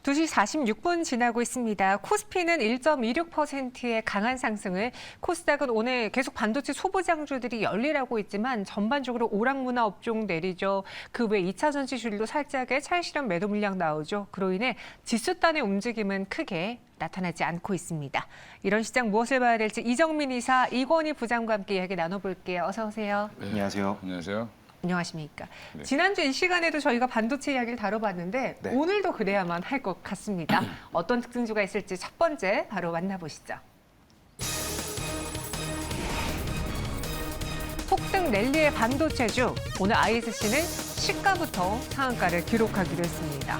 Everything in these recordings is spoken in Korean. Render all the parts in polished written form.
2시 46분 지나고 있습니다. 코스피는 1.26%의 강한 상승을, 코스닥은 오늘 계속 반도체 소부장주들이 열일하고 있지만 전반적으로 오락문화 업종 내리죠. 그 외 2차 전지 주들도 살짝의 차익실현 매도 물량 나오죠. 그로 인해 지수단의 움직임은 크게 나타나지 않고 있습니다. 이런 시장 무엇을 봐야 될지 이정민 이사, 이건희 부장과 함께 이야기 나눠볼게요. 어서 오세요. 네. 안녕하세요. 안녕하세요. 안녕하십니까. 네. 지난주 이 시간에도 저희가 반도체 이야기를 다뤄봤는데 네. 오늘도 그래야만 할 것 같습니다. 어떤 특징주가 있을지 첫 번째 바로 만나보시죠. 폭등 랠리의 반도체주, 오늘 ISC는 시가부터 상한가를 기록하기로 했습니다.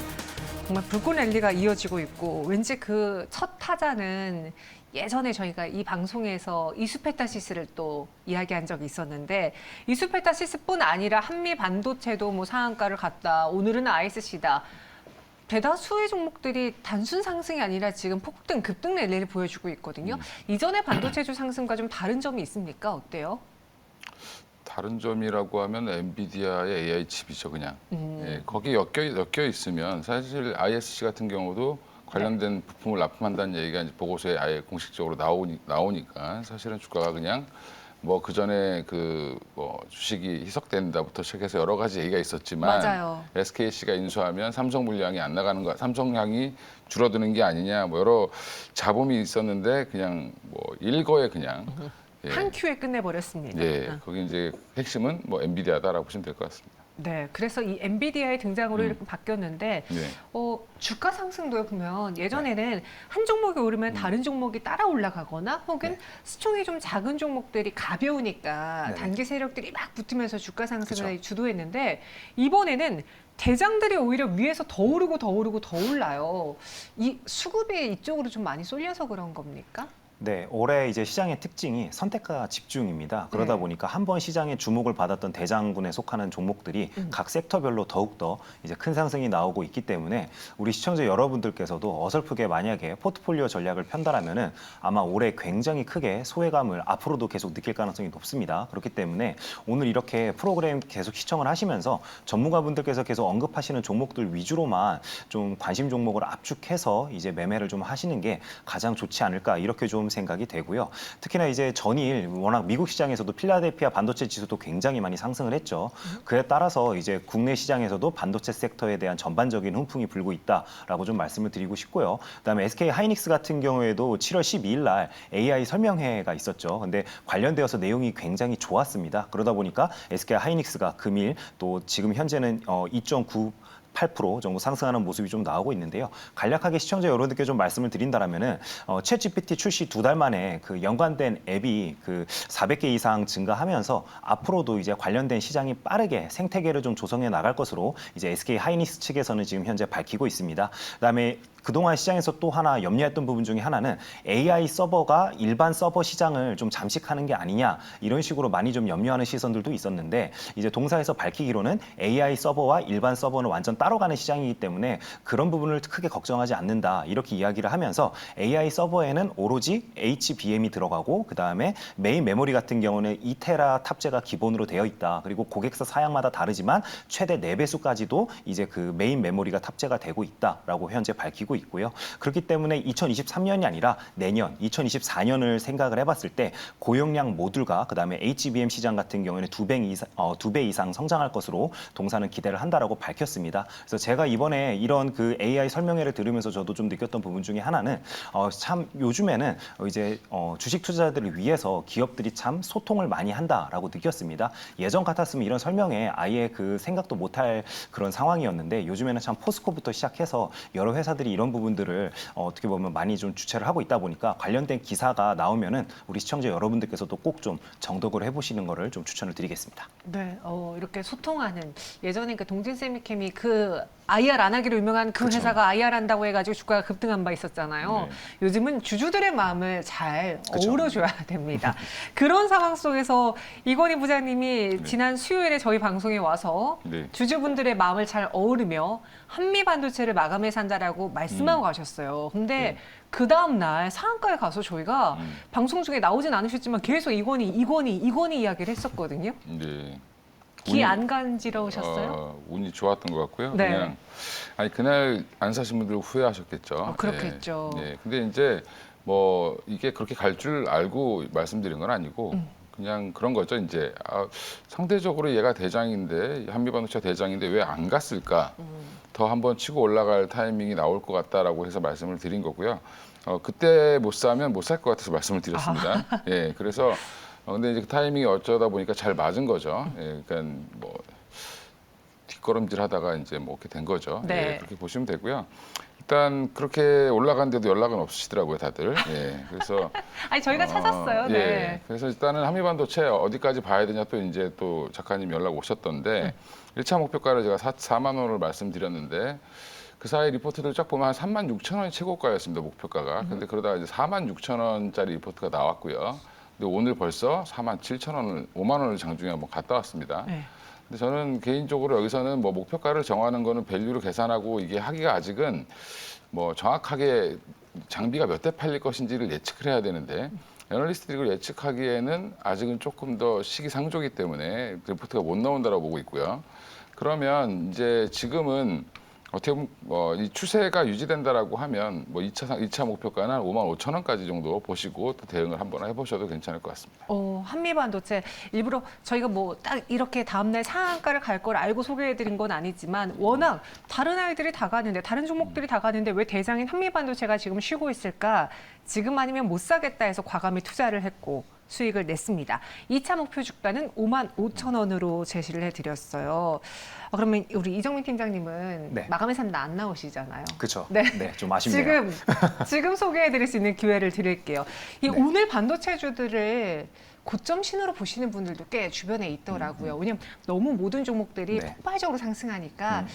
정말 불꽃 랠리가 이어지고 있고 왠지 그 첫 타자는 예전에 저희가 이 방송에서 이수페타시스를 또 이야기한 적이 있었는데 이수페타시스뿐 아니라 한미 반도체도 뭐 상한가를 갔다. 오늘은 ISC다. 대다수의 종목들이 단순 상승이 아니라 지금 폭등, 급등 랠리를 보여주고 있거든요. 이전의 반도체주 상승과 좀 다른 점이 있습니까? 어때요? 다른 점이라고 하면 엔비디아의 AI 칩이죠, 그냥. 예, 거기 엮여 있으면 사실 ISC 같은 경우도 관련된 부품을 납품한다는 얘기가 이제 보고서에 아예 공식적으로 나오니까 사실은 주가가 그냥 뭐 그전에 그 뭐 주식이 희석된다부터 시작해서 여러 가지 얘기가 있었지만 맞아요. SKC가 인수하면 삼성 물량이 안 나가는 거, 삼성량이 줄어드는 게 아니냐, 뭐 여러 잡음이 있었는데 그냥 뭐 일거에 그냥 예, 한 큐에 끝내버렸습니다. 예, 거기 이제 핵심은 뭐 엔비디아다라고 보시면 될 것 같습니다. 네, 그래서 이 엔비디아의 등장으로 이렇게 바뀌었는데 네. 주가 상승도 보면 예전에는 한 종목이 오르면 다른 종목이 따라 올라가거나 혹은 수총이 좀 작은 종목들이 가벼우니까 네. 단기 세력들이 막 붙으면서 주가 상승을 그쵸. 주도했는데 이번에는 대장들이 오히려 위에서 더 오르고 더 오르고 더 올라요. 이 수급이 이쪽으로 좀 많이 쏠려서 그런 겁니까? 네, 올해 이제 시장의 특징이 선택과 집중입니다. 그러다 네. 보니까 한 번 시장에 주목을 받았던 대장군에 속하는 종목들이 각 섹터별로 더욱더 이제 큰 상승이 나오고 있기 때문에 우리 시청자 여러분들께서도 어설프게 만약에 포트폴리오 전략을 편달하면은 아마 올해 굉장히 크게 소외감을 앞으로도 계속 느낄 가능성이 높습니다. 그렇기 때문에 오늘 이렇게 프로그램 계속 시청을 하시면서 전문가분들께서 계속 언급하시는 종목들 위주로만 좀 관심 종목을 압축해서 이제 매매를 좀 하시는 게 가장 좋지 않을까 이렇게 좀 생각이 되고요. 특히나 이제 전일 워낙 미국 시장에서도 필라델피아 반도체 지수도 굉장히 많이 상승을 했죠. 그에 따라서 이제 국내 시장에서도 반도체 섹터에 대한 전반적인 훈풍이 불고 있다라고 좀 말씀을 드리고 싶고요. 그다음에 SK 하이닉스 같은 경우에도 7월 12일 날 AI 설명회가 있었죠. 근데 관련되어서 내용이 굉장히 좋았습니다. 그러다 보니까 SK 하이닉스가 금일 또 지금 현재는 2.98% 정도 상승하는 모습이 좀 나오고 있는데요. 간략하게 시청자 여러분들께 좀 말씀을 드린다라면은 챗 GPT 출시 2달 만에 그 연관된 앱이 그 400개 이상 증가하면서 앞으로도 이제 관련된 시장이 빠르게 생태계를 좀 조성해 나갈 것으로 이제 SK 하이닉스 측에서는 지금 현재 밝히고 있습니다. 그다음에 그동안 시장에서 또 하나 염려했던 부분 중에 하나는 AI 서버가 일반 서버 시장을 좀 잠식하는 게 아니냐 이런 식으로 많이 좀 염려하는 시선들도 있었는데 이제 동사에서 밝히기로는 AI 서버와 일반 서버는 완전 따로 가는 시장이기 때문에 그런 부분을 크게 걱정하지 않는다 이렇게 이야기를 하면서 AI 서버에는 오로지 HBM이 들어가고 그다음에 메인 메모리 같은 경우는 2테라 탑재가 기본으로 되어 있다. 그리고 고객사 사양마다 다르지만 최대 4배수까지도 이제 그 메인 메모리가 탑재가 되고 있다라고 현재 밝히고 있고요. 그렇기 때문에 2023년이 아니라 내년 2024년을 생각을 해봤을 때 고용량 모듈과 그다음에 HBM 시장 같은 경우에는 2배 이상 성장할 것으로 동사는 기대를 한다라고 밝혔습니다. 그래서 제가 이번에 이런 그 AI 설명회를 들으면서 저도 좀 느꼈던 부분 중에 하나는 참 요즘에는 이제 주식 투자자들을 위해서 기업들이 참 소통을 많이 한다라고 느꼈습니다. 예전 같았으면 이런 설명회 아예 그 생각도 못할 그런 상황이었는데 요즘에는 참 포스코부터 시작해서 여러 회사들이 이런 부분들을 어떻게 보면 많이 좀 주최를 하고 있다 보니까 관련된 기사가 나오면은 우리 시청자 여러분들께서도 꼭 좀 정독을 해보시는 거를 좀 추천을 드리겠습니다. 네, 이렇게 소통하는 예전에 그 동진세미캠이 그 IR 안 하기로 유명한 그 그쵸. 회사가 IR 한다고 해가지고 주가가 급등한 바 있었잖아요. 네. 요즘은 주주들의 마음을 잘 그쵸. 어우러줘야 됩니다. 그런 상황 속에서 이건희 부장님이 지난 수요일에 저희 방송에 와서 네. 주주분들의 마음을 잘 어우르며 한미 반도체를 마감해 산다라고 말씀하고 가셨어요. 근데 네. 그 다음 날 상한가에 가서 저희가 방송 중에 나오진 않으셨지만 계속 이건희 이야기를 했었거든요. 네. 귀 안 간지러우셨어요? 운이 좋았던 것 같고요. 네. 그냥 아니 그날 안 사신 분들 후회하셨겠죠. 그렇겠죠. 예. 근데 이제 뭐 이게 그렇게 갈 줄 알고 말씀드린 건 아니고 그냥 그런 거죠. 이제 상대적으로 얘가 대장인데 한미반도체가 대장인데 왜 안 갔을까? 더 한번 치고 올라갈 타이밍이 나올 것 같다라고 해서 말씀을 드린 거고요. 그때 못 사면 못 살 것 같아서 말씀을 드렸습니다. 예. 그래서 근데 이제 그 타이밍이 어쩌다 보니까 잘 맞은 거죠. 예. 그러니까 뭐 뒷걸음질 하다가 이제 뭐 이렇게 된 거죠. 네. 예. 그렇게 보시면 되고요. 일단 그렇게 올라간데도 연락은 없으시더라고요, 다들. 예. 그래서 아니 저희가 찾았어요. 네. 예. 그래서 일단은 한미반도체 어디까지 봐야 되냐 또 이제 또 작가님 연락 오셨던데 1차 목표가를 제가 4만 원을 말씀드렸는데 그 사이 리포트들 쫙 보면 한 3만 6천 원이 최고가였습니다, 목표가가. 근데 그러다가 이제 4만 6천 원짜리 리포트가 나왔고요. 근데 오늘 벌써 4만 7천 원을 5만 원을 장중에 한번 갔다 왔습니다. 네. 근데 저는 개인적으로 여기서는 뭐 목표가를 정하는 거는 밸류로 계산하고 이게 하기가 아직은 뭐 정확하게 장비가 몇 대 팔릴 것인지를 예측을 해야 되는데 애널리스트들이 이걸 예측하기에는 아직은 조금 더 시기상조기 때문에 리포트가 못 나온다고 보고 있고요. 그러면 이제 지금은 어떻게 보면 이 추세가 유지된다라고 하면 뭐 2차 목표가는 한 5만 5천 원까지 정도 보시고 또 대응을 한번 해보셔도 괜찮을 것 같습니다. 한미반도체 일부러 저희가 뭐 딱 이렇게 다음날 상한가를 갈 걸 알고 소개해드린 건 아니지만 워낙 다른 아이들이 다 가는데 다른 종목들이 다 가는데 왜 대장인 한미반도체가 지금 쉬고 있을까? 지금 아니면 못 사겠다 해서 과감히 투자를 했고 수익을 냈습니다. 2차 목표 주가는 5만 5천 원으로 제시를 해드렸어요. 그러면 우리 이정민 팀장님은 네. 마감의 산다 안 나오시잖아요. 그렇죠. 네. 네, 좀 아쉽네요. 지금 소개해드릴 수 있는 기회를 드릴게요. 이 네. 오늘 반도체주들을 고점 신호로 보시는 분들도 꽤 주변에 있더라고요. 왜냐면 너무 모든 종목들이 네. 폭발적으로 상승하니까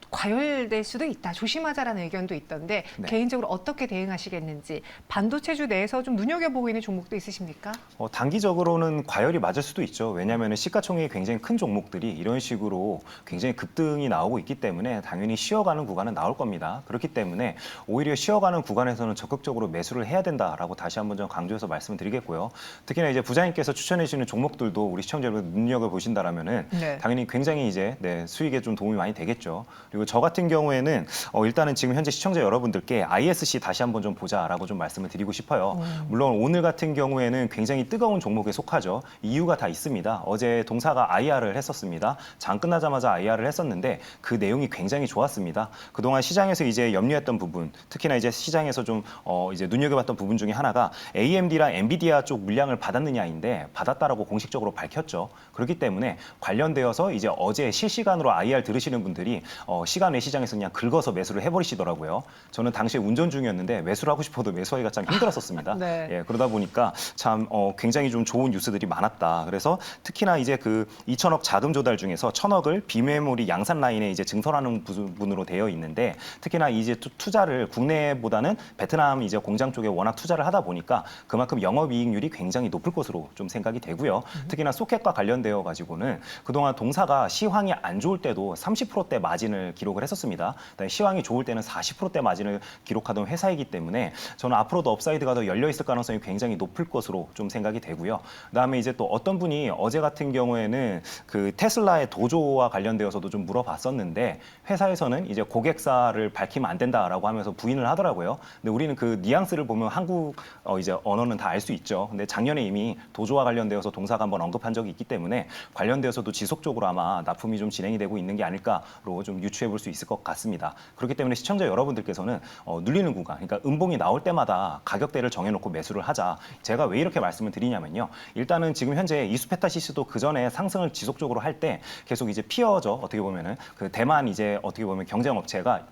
과열될 수도 있다. 조심하자라는 의견도 있던데 네. 개인적으로 어떻게 대응하시겠는지 반도체주 내에서 좀 눈여겨보고 있는 종목도 있으십니까? 단기적으로는 과열이 맞을 수도 있죠. 왜냐하면 시가총액이 굉장히 큰 종목들이 이런 식으로 굉장히 급등이 나오고 있기 때문에 당연히 쉬어가는 구간은 나올 겁니다. 그렇기 때문에 오히려 쉬어가는 구간에서는 적극적으로 매수를 해야 된다라고 다시 한번 좀 강조해서 말씀을 드리겠고요. 특히나 이제 부장님께서 추천해 주시는 종목들도 우리 시청자 여러분 눈여겨보신다라면은 네. 당연히 굉장히 이제 수익에 좀 도움이 많이 되겠죠. 그리고 저 같은 경우에는 일단은 지금 현재 시청자 여러분들께 ISC 다시 한번 좀 보자라고 좀 말씀을 드리고 싶어요. 물론 오늘 같은 경우에는 굉장히 뜨거운 종목에 속하죠. 이유가 다 있습니다. 어제 동사가 IR을 했었습니다. 장 끝나자마자 IR을 했었는데 그 내용이 굉장히 좋았습니다. 그동안 시장에서 이제 염려했던 부분, 특히나 이제 시장에서 좀 이제 눈여겨봤던 부분 중에 하나가 AMD랑 엔비디아 쪽 물량을 받았느냐인데 받았다라고 공식적으로 밝혔죠. 그렇기 때문에 관련되어서 이제 어제 실시간으로 IR 들으시는 분들이 시간 외 시장에서 그냥 긁어서 매수를 해버리시더라고요. 저는 당시에 운전 중이었는데 매수를 하고 싶어도 매수하기가 참 힘들었었습니다. 네. 예, 그러다 보니까 참 굉장히 좀 좋은 뉴스들이 많았다. 그래서 특히나 이제 그 2천억 자금 조달 중에서 1,000억을 비메모리 양산 라인에 이제 증설하는 부분으로 되어 있는데 특히나 이제 투자를 국내보다는 베트남 이제 공장 쪽에 워낙 투자를 하다 보니까 그만큼 영업이익률이 굉장히 높을 것으로 좀 생각이 되고요. 특히나 소켓과 관련되어 가지고는 그동안 동사가 시황이 안 좋을 때도 30%대 마진을 기록을 했었습니다. 시황이 좋을 때는 40%대 마진을 기록하던 회사이기 때문에 저는 앞으로도 업사이드가 더 열려 있을 가능성이 굉장히 높을 것으로 좀 생각이 되고요. 그다음에 이제 또 어떤 분이 어제 같은 경우에는 그 테슬라의 도조와 관련되어서도 좀 물어봤었는데 회사에서는 이제 고객사를 밝히면 안 된다라고 하면서 부인을 하더라고요. 근데 우리는 그 뉘앙스를 보면 한국 이제 언어는 다 알 수 있죠. 근데 작년에 이미 도조와 관련되어서 동사가 한번 언급한 적이 있기 때문에 관련되어서도 지속적으로 아마 납품이 좀 진행이 되고 있는 게 아닐까로 좀 유추해 볼 수 있을 것 같습니다. 그렇기 때문에 시청자 여러분들께서는 눌리는 구간, 그러니까 음봉이 나올 때마다 가격대를 정해놓고 매수를 하자. 제가 왜 이렇게 말씀을 드리냐면요. 일단은 지금 현재 이수페타시스도 그 전에 상승을 지속적으로 할 때 계속 이제 피어죠. 어떻게 보면은 그 대만 이제 어떻게 보면 경쟁 업체가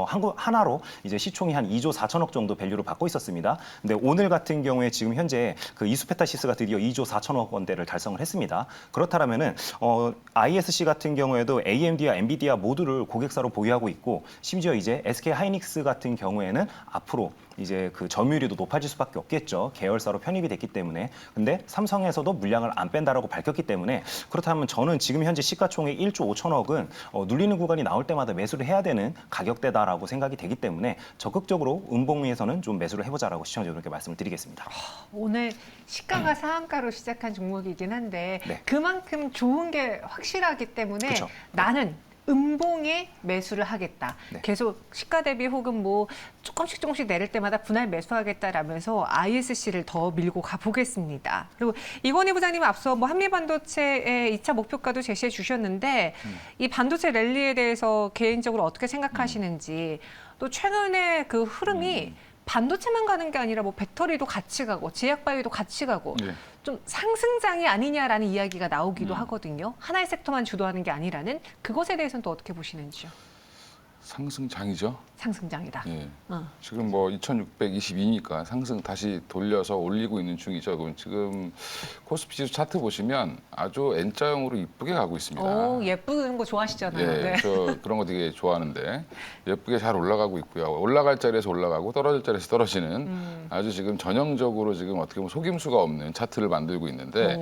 한국 하나로 이제 시총이 한 2조 4천억 정도 밸류를 받고 있었습니다. 근데 오늘 같은 경우에 지금 현재 그 이수페타시스가 드디어 2조 4천억 원대를 달성을 했습니다. 그렇다면은 ISC 같은 경우에도 AMD와 엔비디아 모두를 고객사로 보유하고 있고 심지어 이제 SK 하이닉스 같은 경우에는 앞으로 이제 그 점유율이 높아질 수밖에 없겠죠. 계열사로 편입이 됐기 때문에. 근데 삼성에서도 물량을 안 뺀다라고 밝혔기 때문에 그렇다면 저는 지금 현재 시가총액 1조 5천억은 눌리는 구간이 나올 때마다 매수를 해야 되는 가격대다라고 생각이 되기 때문에 적극적으로 음봉위에서는 좀 매수를 해보자라고 시청자분들께 말씀을 드리겠습니다. 오늘 시가가 상한가로 시작한 종목이긴 한데 네. 그만큼 좋은 게 확실하기 때문에 그쵸. 나는 음봉에 매수를 하겠다. 네. 계속 시가 대비 혹은 뭐 조금씩 내릴 때마다 분할 매수하겠다라면서 ISC를 더 밀고 가보겠습니다. 그리고 이건희 부장님 앞서 뭐 한미반도체의 2차 목표가도 제시해 주셨는데 이 반도체 랠리에 대해서 개인적으로 어떻게 생각하시는지 또 최근에 그 흐름이 반도체만 가는 게 아니라 뭐 배터리도 같이 가고 제약바이오도 같이 가고 예. 좀 상승장이 아니냐라는 이야기가 나오기도 하거든요. 하나의 섹터만 주도하는 게 아니라는 그것에 대해서는 또 어떻게 보시는지요? 상승장이죠. 상승장이다. 예. 어. 지금 뭐 2,622니까 상승 다시 돌려서 올리고 있는 중이죠. 그럼 지금 코스피 지수 차트 보시면 아주 N자형으로 이쁘게 가고 있습니다. 오, 예쁜 거 좋아하시잖아요. 예, 네. 저 그런 거 되게 좋아하는데 예쁘게 잘 올라가고 있고요. 올라갈 자리에서 올라가고 떨어질 자리에서 떨어지는 아주 지금 전형적으로 지금 어떻게 보면 속임수가 없는 차트를 만들고 있는데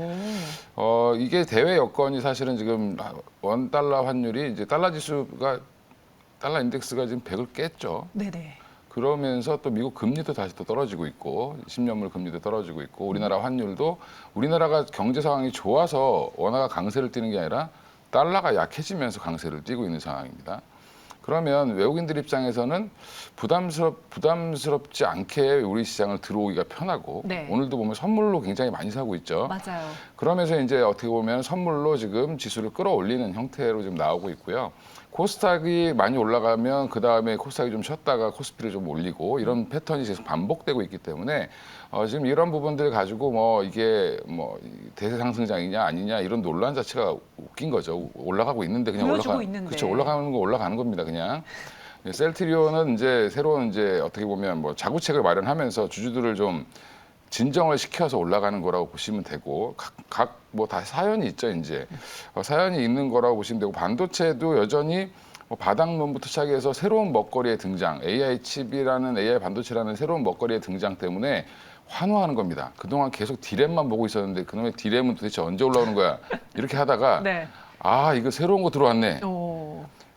이게 대외 여건이 사실은 지금 $1 환율이 이제 달러 인덱스가 지금 100을 깼죠. 네네. 그러면서 또 미국 금리도 다시 또 떨어지고 있고 10년물 금리도 떨어지고 있고 우리나라 환율도 우리나라가 경제 상황이 좋아서 원화가 강세를 띠는 게 아니라 달러가 약해지면서 강세를 띠고 있는 상황입니다. 그러면 외국인들 입장에서는 부담스럽지 않게 우리 시장을 들어오기가 편하고 네. 오늘도 보면 선물로 굉장히 많이 사고 있죠. 맞아요. 그러면서 이제 어떻게 보면 선물로 지금 지수를 끌어올리는 형태로 지금 나오고 있고요. 코스닥이 많이 올라가면 그 다음에 코스닥이 좀 쉬었다가 코스피를 좀 올리고 이런 패턴이 계속 반복되고 있기 때문에 지금 이런 부분들 가지고 뭐 이게 뭐 대세 상승장이냐 아니냐 이런 논란 자체가 웃긴 거죠. 올라가고 있는데 그냥 보여주고 있는데. 그렇죠. 올라가는 거 올라가는 겁니다. 그냥. 셀트리온은 이제 새로운 이제 어떻게 보면 뭐 자구책을 마련하면서 주주들을 좀 진정을 시켜서 올라가는 거라고 보시면 되고 각 뭐 다 사연이 있죠 이제 사연이 있는 거라고 보시면 되고 반도체도 여전히 뭐 바닥론부터 시작해서 새로운 먹거리의 등장 AI 칩이라는 AI 반도체라는 새로운 먹거리의 등장 때문에 환호하는 겁니다. 그동안 계속 디램만 보고 있었는데 그놈의 디램은 도대체 언제 올라오는 거야 이렇게 하다가 네. 아 이거 새로운 거 들어왔네. 오.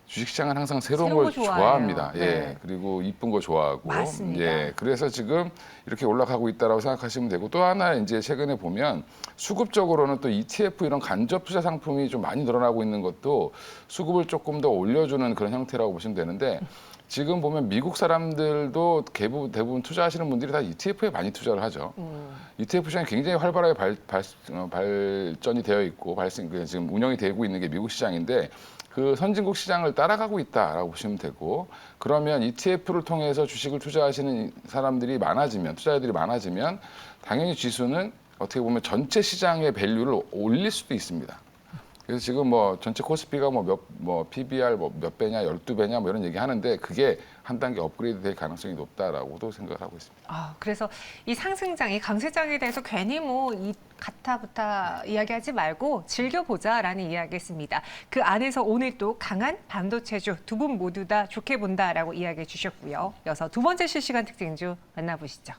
주식시장은 항상 새로운 새로운 걸 거 좋아해요. 좋아합니다. 예, 네. 그리고 이쁜 거 좋아하고. 맞습니다. 예, 그래서 지금 이렇게 올라가고 있다라고 생각하시면 되고 또 하나 이제 최근에 보면 수급적으로는 또 ETF 이런 간접 투자 상품이 좀 많이 늘어나고 있는 것도 수급을 조금 더 올려주는 그런 형태라고 보시면 되는데 지금 보면 미국 사람들도 대부분 투자하시는 분들이 다 ETF에 많이 투자를 하죠. ETF 시장이 굉장히 활발하게 발전이 되어 있고 지금 운영이 되고 있는 게 미국 시장인데 그 선진국 시장을 따라가고 있다라고 보시면 되고 그러면 ETF를 통해서 주식을 투자하시는 사람들이 많아지면 투자자들이 많아지면 당연히 지수는 어떻게 보면 전체 시장의 밸류를 올릴 수도 있습니다. 그래서 지금 뭐 전체 코스피가 뭐 PBR 몇 배냐 12배냐 뭐 이런 얘기 하는데 그게 한 단계 업그레이드 될 가능성이 높다라고도 생각을 하고 있습니다. 아, 그래서 이 상승장, 이 강세장에 대해서 괜히 뭐 이 가타부타 이야기하지 말고 즐겨보자라는 이야기했습니다. 그 안에서 오늘 또 강한 반도체주 두 분 모두 다 좋게 본다라고 이야기해 주셨고요. 이어서 두 번째 실시간 특징주 만나보시죠.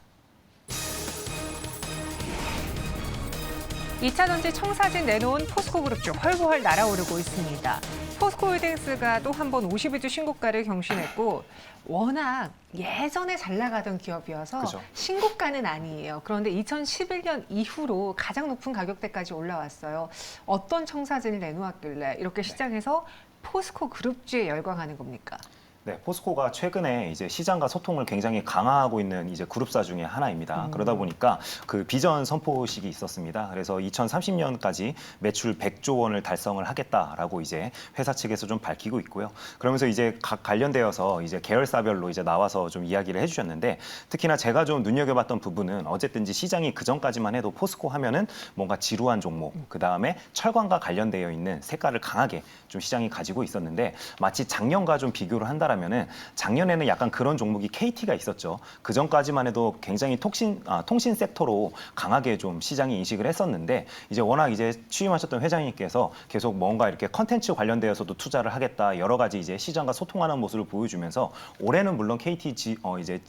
2차전지 청사진 내놓은 포스코그룹주 헐헐 날아오르고 있습니다. 포스코홀딩스가 또 한 번 50일주 신고가를 경신했고 워낙 예전에 잘 나가던 기업이어서 그죠. 신고가는 아니에요. 그런데 2011년 이후로 가장 높은 가격대까지 올라왔어요. 어떤 청사진을 내놓았길래 이렇게 시장에서 포스코 그룹주에 열광하는 겁니까? 네, 포스코가 최근에 이제 시장과 소통을 굉장히 강화하고 있는 이제 그룹사 중에 하나입니다. 그러다 보니까 그 비전 선포식이 있었습니다. 그래서 2030년까지 매출 100조 원을 달성을 하겠다라고 이제 회사 측에서 좀 밝히고 있고요. 그러면서 이제 각 관련되어서 이제 계열사별로 이제 나와서 좀 이야기를 해주셨는데 특히나 제가 좀 눈여겨봤던 부분은 어쨌든지 시장이 그 전까지만 해도 포스코 하면은 뭔가 지루한 종목, 그 다음에 철강과 관련되어 있는 색깔을 강하게 좀 시장이 가지고 있었는데 마치 작년과 좀 비교를 한다라. 한다라면은 작년에는 약간 그런 종목이 KT가 있었죠. 그 전까지만 해도 굉장히 통신 섹터로 강하게 좀 시장이 인식을 했었는데 이제 워낙 이제 취임하셨던 회장님께서 계속 뭔가 이렇게 컨텐츠 관련되어서도 투자를 하겠다 여러 가지 이제 시장과 소통하는 모습을 보여주면서 올해는 물론 KT 이제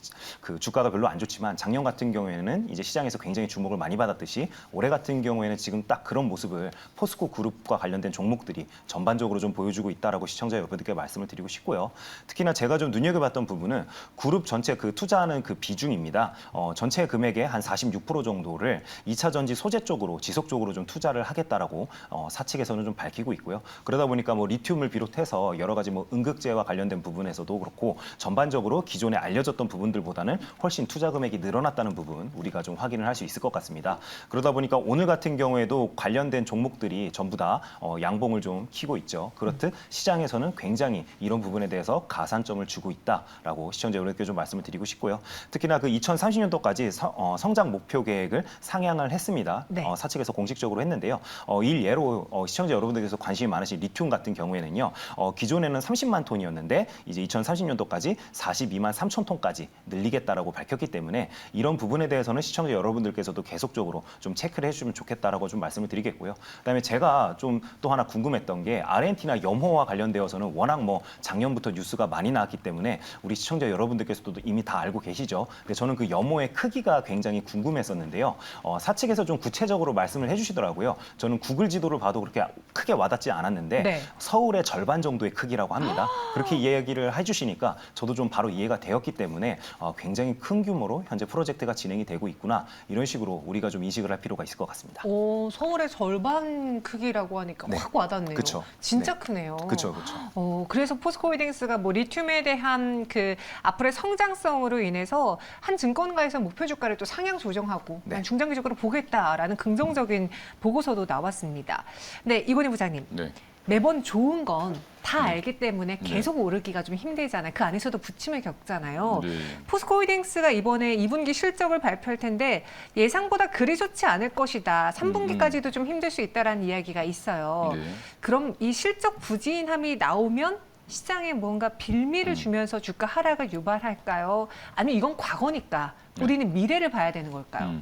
그 주가가 별로 안 좋지만 작년 같은 경우에는 이제 시장에서 굉장히 주목을 많이 받았듯이 올해 같은 경우에는 지금 딱 그런 모습을 포스코 그룹과 관련된 종목들이 전반적으로 좀 보여주고 있다라고 시청자 여러분들께 말씀을 드리고 싶고요. 특히나 제가 좀 눈여겨봤던 부분은 그룹 전체 그 투자하는 그 비중입니다. 전체 금액의 한 46% 정도를 2차 전지 소재 쪽으로 지속적으로 좀 투자를 하겠다라고 사측에서는 좀 밝히고 있고요. 그러다 보니까 뭐 리튬을 비롯해서 여러 가지 뭐 음극재와 관련된 부분에서도 그렇고 전반적으로 기존에 알려졌던 부분들보다는 훨씬 투자 금액이 늘어났다는 부분 우리가 좀 확인을 할 수 있을 것 같습니다. 그러다 보니까 오늘 같은 경우에도 관련된 종목들이 전부 다 양봉을 좀 키고 있죠. 그렇듯 시장에서는 굉장히 이런 부분에 대해서 가산점을 주고 있다라고 시청자 여러분께 좀 말씀을 드리고 싶고요. 특히나 그 2030년도까지 성장 목표 계획을 상향을 했습니다. 네. 사측에서 공식적으로 했는데요. 일예로 시청자 여러분들께서 관심이 많으신 리튬 같은 경우에는요. 기존에는 30만 톤이었는데 이제 2030년도까지 42만 3천 톤까지 늘리겠다라고 밝혔기 때문에 이런 부분에 대해서는 시청자 여러분들께서도 계속적으로 좀 체크를 해주시면 좋겠다라고 좀 말씀을 드리겠고요. 그다음에 제가 좀 또 하나 궁금했던 게 아르헨티나 염호와 관련되어서는 워낙 뭐 작년부터 뉴스가 많이 나왔기 때문에 우리 시청자 여러분들께서도 이미 다 알고 계시죠. 근데 저는 그 염호의 크기가 굉장히 궁금했었는데요. 사측에서 좀 구체적으로 말씀을 해주시더라고요. 저는 구글 지도를 봐도 그렇게 크게 와닿지 않았는데 네. 서울의 절반 정도의 크기라고 합니다. 그렇게 이야기를 해주시니까 저도 좀 바로 이해가 되었기 때문에 굉장히 큰 규모로 현재 프로젝트가 진행이 되고 있구나 이런 식으로 우리가 좀 인식을 할 필요가 있을 것 같습니다. 오, 서울의 절반 크기라고 하니까 네. 확 와닿네요. 그쵸. 진짜 네. 크네요. 그렇죠, 그렇죠. 그래서 포스코홀딩스가 뭐 리튬에 대한 그 앞으로의 성장성으로 인해서 한 증권가에서 목표 주가를 또 상향 조정하고 네. 중장기적으로 보겠다라는 긍정적인 보고서도 나왔습니다. 네, 이건희 부장님. 네. 매번 좋은 건 다 알기 때문에 네. 계속 오르기가 좀 힘들잖아요. 그 안에서도 부침을 겪잖아요. 네. 포스코홀딩스가 이번에 2분기 실적을 발표할 텐데 예상보다 그리 좋지 않을 것이다. 3분기까지도 좀 힘들 수 있다라는 이야기가 있어요. 네. 그럼 이 실적 부진함이 나오면 시장에 뭔가 빌미를 주면서 주가 하락을 유발할까요? 아니면 이건 과거니까 우리는 미래를 봐야 되는 걸까요?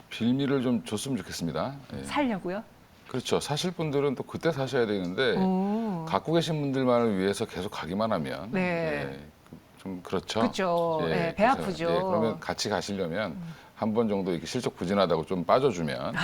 빌미를 좀 줬으면 좋겠습니다. 예. 살려고요? 그렇죠. 사실 분들은 또 그때 사셔야 되는데 갖고 계신 분들만을 위해서 계속 가기만 하면 네. 예, 좀 그렇죠. 그렇죠. 배 그래서, 아프죠. 그러면 같이 가시려면 한 번 정도 이렇게 실적 부진하다고 좀 빠져주면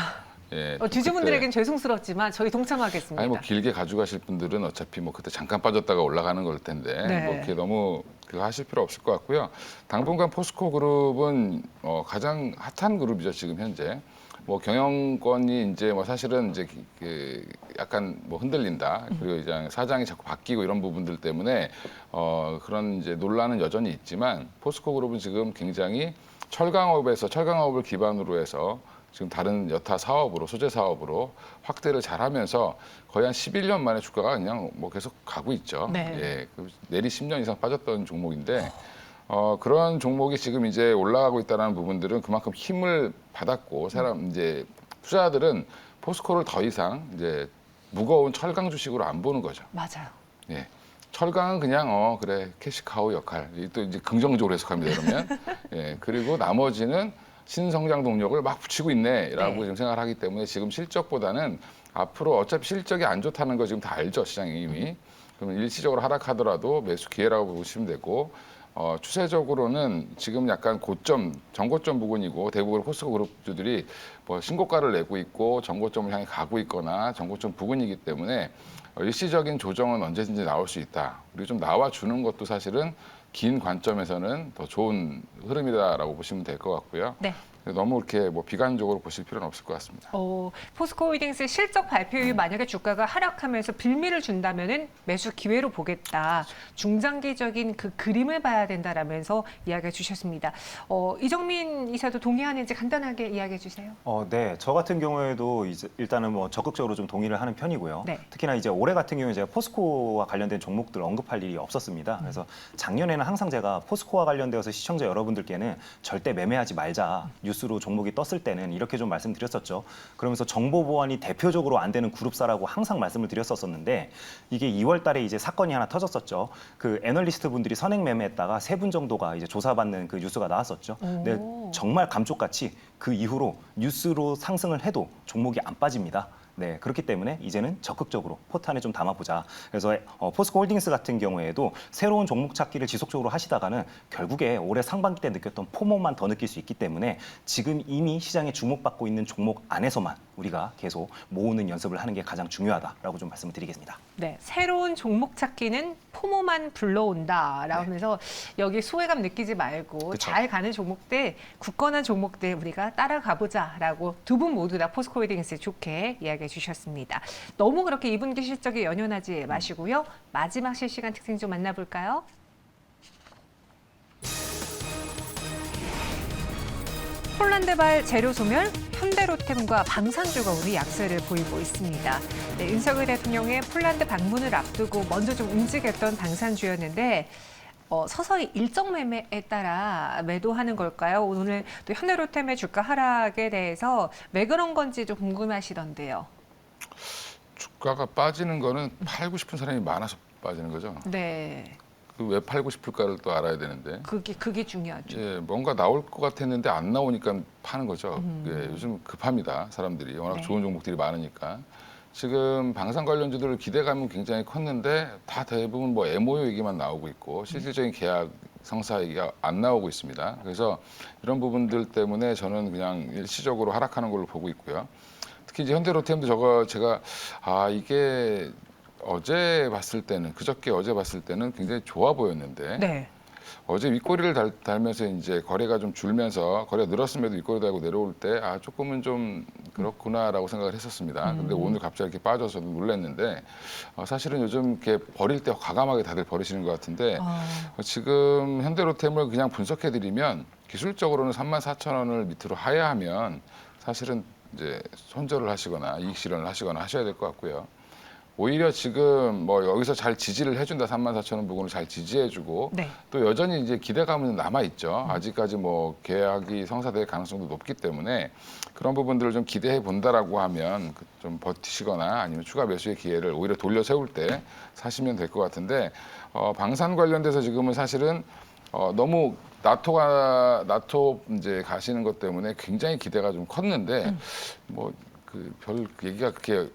예, 좀 주주분들에겐 그때- 죄송스럽지만 저희 동참하겠습니다. 아니 뭐 길게 가져가실 분들은 어차피 뭐 그때 잠깐 빠졌다가 올라가는 걸 텐데 네. 뭐 그렇게 너무 그거 하실 필요 없을 것 같고요. 당분간 포스코 그룹은 가장 핫한 그룹이죠 지금 현재. 뭐 경영권이 이제 뭐 사실은 이제 그 약간 뭐 흔들린다. 그리고 이제 사장이 자꾸 바뀌고 이런 부분들 때문에 그런 이제 논란은 여전히 있지만 포스코 그룹은 지금 굉장히 철강업을 기반으로 해서 지금 다른 여타 사업으로 소재 사업으로 확대를 잘하면서 거의 한 11년 만에 주가가 그냥 뭐 계속 가고 있죠. 네. 예, 내리 10년 이상 빠졌던 종목인데 그런 종목이 지금 이제 올라가고 있다는 부분들은 그만큼 힘을 받았고 이제 투자자들은 포스코를 더 이상 이제 무거운 철강 주식으로 안 보는 거죠. 맞아요. 예. 철강은 그냥 그래 캐시카우 역할 또 이제 긍정적으로 해석합니다 그러면 예 그리고 나머지는 신성장 동력을 막 붙이고 있네라고 네. 지금 생각을 하기 때문에 지금 실적보다는 앞으로 어차피 실적이 안 좋다는 거 지금 다 알죠 시장이 이미 그러면 일시적으로 하락하더라도 매수 기회라고 보시면 되고 추세적으로는 지금 약간 정고점 부근이고 대부분 포스코 그룹주들이 뭐 신고가를 내고 있고 정고점을 향해 가고 있거나 정고점 부근이기 때문에 일시적인 조정은 언제든지 나올 수 있다. 그리고 좀 나와주는 것도 사실은 긴 관점에서는 더 좋은 흐름이다라고 보시면 될 것 같고요. 네. 너무 이렇게 뭐 비관적으로 보실 필요는 없을 것 같습니다. 포스코홀딩스 실적 발표 이후 만약에 주가가 하락하면서 빌미를 준다면은 매수 기회로 보겠다. 중장기적인 그 그림을 봐야 된다라면서 이야기해 주셨습니다. 이정민 이사도 동의하는지 간단하게 이야기해 주세요. 네, 저 같은 경우에도 이제 일단은 뭐 적극적으로 좀 동의를 하는 편이고요. 네. 특히나 이제 올해 같은 경우에 제가 포스코와 관련된 종목들 언급할 일이 없었습니다. 그래서 작년에는 항상 제가 포스코와 관련되어서 시청자 여러분들께는 절대 매매하지 말자 뉴스로 종목이 떴을 때는 이렇게 좀 말씀드렸었죠. 그러면서 정보 보안이 대표적으로 안 되는 그룹사라고 항상 말씀을 드렸었는데 이게 2월 달에 이제 사건이 하나 터졌었죠. 그 애널리스트 분들이 선행 매매했다가 3분 정도가 이제 조사받는 그 뉴스가 나왔었죠. 근데 정말 감쪽같이 그 이후로 뉴스로 상승을 해도 종목이 안 빠집니다. 네, 그렇기 때문에 이제는 적극적으로 포탄에 좀 담아보자. 그래서 포스코홀딩스 같은 경우에도 새로운 종목 찾기를 지속적으로 하시다가는 결국에 올해 상반기 때 느꼈던 포모만 더 느낄 수 있기 때문에 지금 이미 시장에 주목받고 있는 종목 안에서만 우리가 계속 모으는 연습을 하는 게 가장 중요하다라고 좀 말씀을 드리겠습니다. 네, 새로운 종목 찾기는 포모만 불러온다라고 하면서 여기 소외감 느끼지 말고 그쵸. 잘 가는 종목들, 굳건한 종목들 우리가 따라가보자라고 두 분 모두 다 포스코홀딩스 좋게 이야기해 주셨습니다. 너무 그렇게 2분기 실적에 연연하지 마시고요. 마지막 실시간 특징 좀 만나볼까요? 폴란드발 재료소멸, 현대로템과 방산주가 오늘 약세를 보이고 있습니다. 네, 윤석열 대통령의 폴란드 방문을 앞두고 먼저 좀 움직였던 방산주였는데 서서히 일정 매매에 따라 매도하는 걸까요? 오늘 또 현대로템의 주가 하락에 대해서 왜 그런 건지 좀 궁금하시던데요. 주가가 빠지는 거는 팔고 싶은 사람이 많아서 빠지는 거죠. 네, 그 왜 팔고 싶을까를 또 알아야 되는데. 그게 중요하죠. 예, 뭔가 나올 것 같았는데 안 나오니까 파는 거죠. 예, 요즘 급합니다. 사람들이 워낙 네. 좋은 종목들이 많으니까. 지금 방산 관련주들 기대감은 굉장히 컸는데 다 대부분 뭐 MOU 얘기만 나오고 있고 실질적인 계약 성사 얘기가 안 나오고 있습니다. 그래서 이런 부분들 때문에 저는 그냥 일시적으로 하락하는 걸로 보고 있고요. 특히 이제 현대로템도 제가 이게 어제 봤을 때는 어제 봤을 때는 굉장히 좋아 보였는데 네. 어제 윗꼬리를 달면서 이제 거래가 좀 줄면서 거래가 늘었음에도 윗꼬리 달고 내려올 때 조금은 좀 그렇구나라고 생각을 했었습니다. 근데 오늘 갑자기 이렇게 빠져서 놀랐는데 사실은 요즘 이렇게 버릴 때 과감하게 다들 버리시는 것 같은데 지금 현대로템을 그냥 분석해 드리면 기술적으로는 34,000원을 밑으로 하야하면 사실은 이제 손절을 하시거나 이익 실현을 하시거나 하셔야 될 것 같고요. 오히려 지금 뭐 여기서 잘 지지를 해준다 34,000원 부분을 잘 지지해주고 네. 또 여전히 이제 기대감은 남아 있죠. 아직까지 뭐 계약이 성사될 가능성도 높기 때문에 그런 부분들을 좀 기대해 본다라고 하면 좀 버티시거나 아니면 추가 매수의 기회를 오히려 돌려 세울 때 사시면 될 것 같은데 방산 관련돼서 지금은 사실은 너무 나토 이제 가시는 것 때문에 굉장히 기대가 좀 컸는데 뭐 그 별 얘기가 그렇게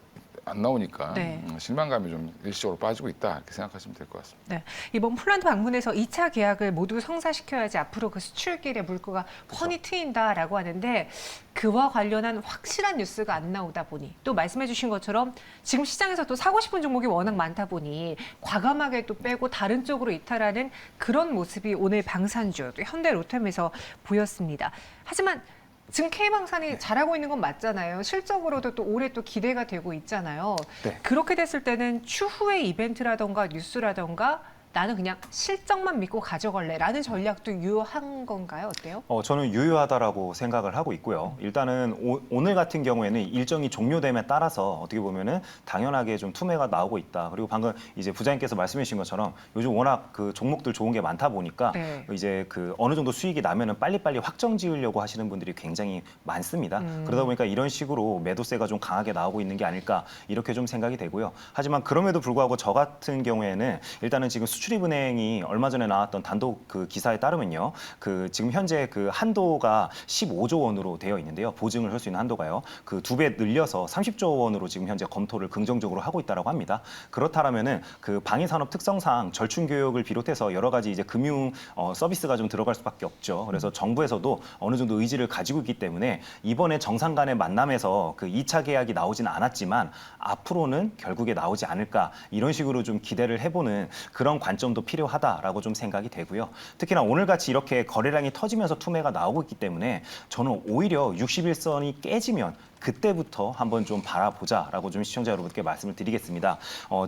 안 나오니까 네. 실망감이 좀 일시적으로 빠지고 있다 이렇게 생각하시면 될 것 같습니다. 네, 이번 폴란드 방문에서 2차 계약을 모두 성사시켜야지 앞으로 그 수출길의 물꼬가 훤히 트인다라고 하는데 그와 관련한 확실한 뉴스가 안 나오다 보니 또 말씀해 주신 것처럼 지금 시장에서 또 사고 싶은 종목이 워낙 많다 보니 과감하게 또 빼고 다른 쪽으로 이탈하는 그런 모습이 오늘 방산주, 또 현대로템에서 보였습니다. 하지만 지금 K방산이 잘하고 있는 건 맞잖아요. 실적으로도 또 올해 또 기대가 되고 있잖아요. 네. 그렇게 됐을 때는 추후의 이벤트라던가 뉴스라던가 나는 그냥 실적만 믿고 가져갈래라는 전략도 유효한 건가요? 어때요? 저는 유효하다라고 생각을 하고 있고요. 일단은 오늘 같은 경우에는 일정이 종료됨에 따라서 어떻게 보면은 당연하게 좀 투매가 나오고 있다. 그리고 방금 이제 부장님께서 말씀해 주신 것처럼 요즘 워낙 그 종목들 좋은 게 많다 보니까 네. 이제 그 어느 정도 수익이 나면은 빨리빨리 확정 지으려고 하시는 분들이 굉장히 많습니다. 그러다 보니까 이런 식으로 매도세가 좀 강하게 나오고 있는 게 아닐까 이렇게 좀 생각이 되고요. 하지만 그럼에도 불구하고 저 같은 경우에는 일단은 지금 수출입은행이 얼마 전에 나왔던 단독 그 기사에 따르면요. 그 지금 현재 그 한도가 15조 원으로 되어 있는데요. 보증을 할 수 있는 한도가요. 그 2배 늘려서 30조 원으로 지금 현재 검토를 긍정적으로 하고 있다라고 합니다. 그렇다라면은 그 방위산업 특성상 절충 교육을 비롯해서 여러 가지 이제 금융 서비스가 좀 들어갈 수밖에 없죠. 그래서 정부에서도 어느 정도 의지를 가지고 있기 때문에 이번에 정상 간의 만남에서 그 2차 계약이 나오지는 않았지만 앞으로는 결국에 나오지 않을까 이런 식으로 좀 기대를 해보는 그런 관점도 필요하다라고 좀 생각이 되고요. 특히나 오늘같이 이렇게 거래량이 터지면서 투매가 나오고 있기 때문에 저는 오히려 61선이 깨지면 그때부터 한번 좀 바라보자라고 좀 시청자 여러분께 말씀을 드리겠습니다.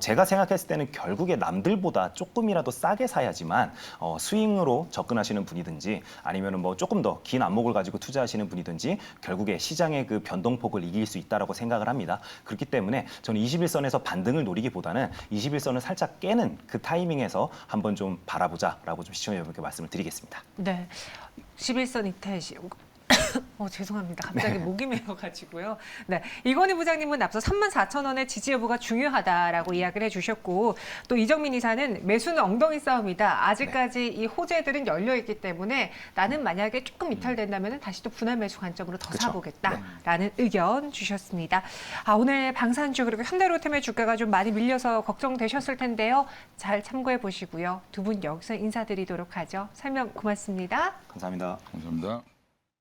제가 생각했을 때는 결국에 남들보다 조금이라도 싸게 사야지만 스윙으로 접근하시는 분이든지 아니면은 뭐 조금 더 긴 안목을 가지고 투자하시는 분이든지 결국에 시장의 그 변동폭을 이길 수 있다라고 생각을 합니다. 그렇기 때문에 저는 21선에서 반등을 노리기보다는 21선을 살짝 깨는 그 타이밍에서 한번 좀 바라보자라고 좀 시청자 여러분께 말씀을 드리겠습니다. 네, 11선 이탈 시 죄송합니다. 갑자기 목이 메어가지고요. 네, 이건희 부장님은 앞서 34,000원의 지지 여부가 중요하다라고 이야기를 해주셨고 또 이정민 이사는 매수는 엉덩이 싸움이다. 아직까지 이 호재들은 열려 있기 때문에 나는 만약에 조금 이탈된다면 다시 또 분할 매수 관점으로 더 그쵸. 사보겠다라는 의견 주셨습니다. 오늘 방산주 그리고 현대로템의 주가가 좀 많이 밀려서 걱정되셨을 텐데요. 잘 참고해 보시고요. 두 분 여기서 인사드리도록 하죠. 설명 고맙습니다. 감사합니다. 감사합니다.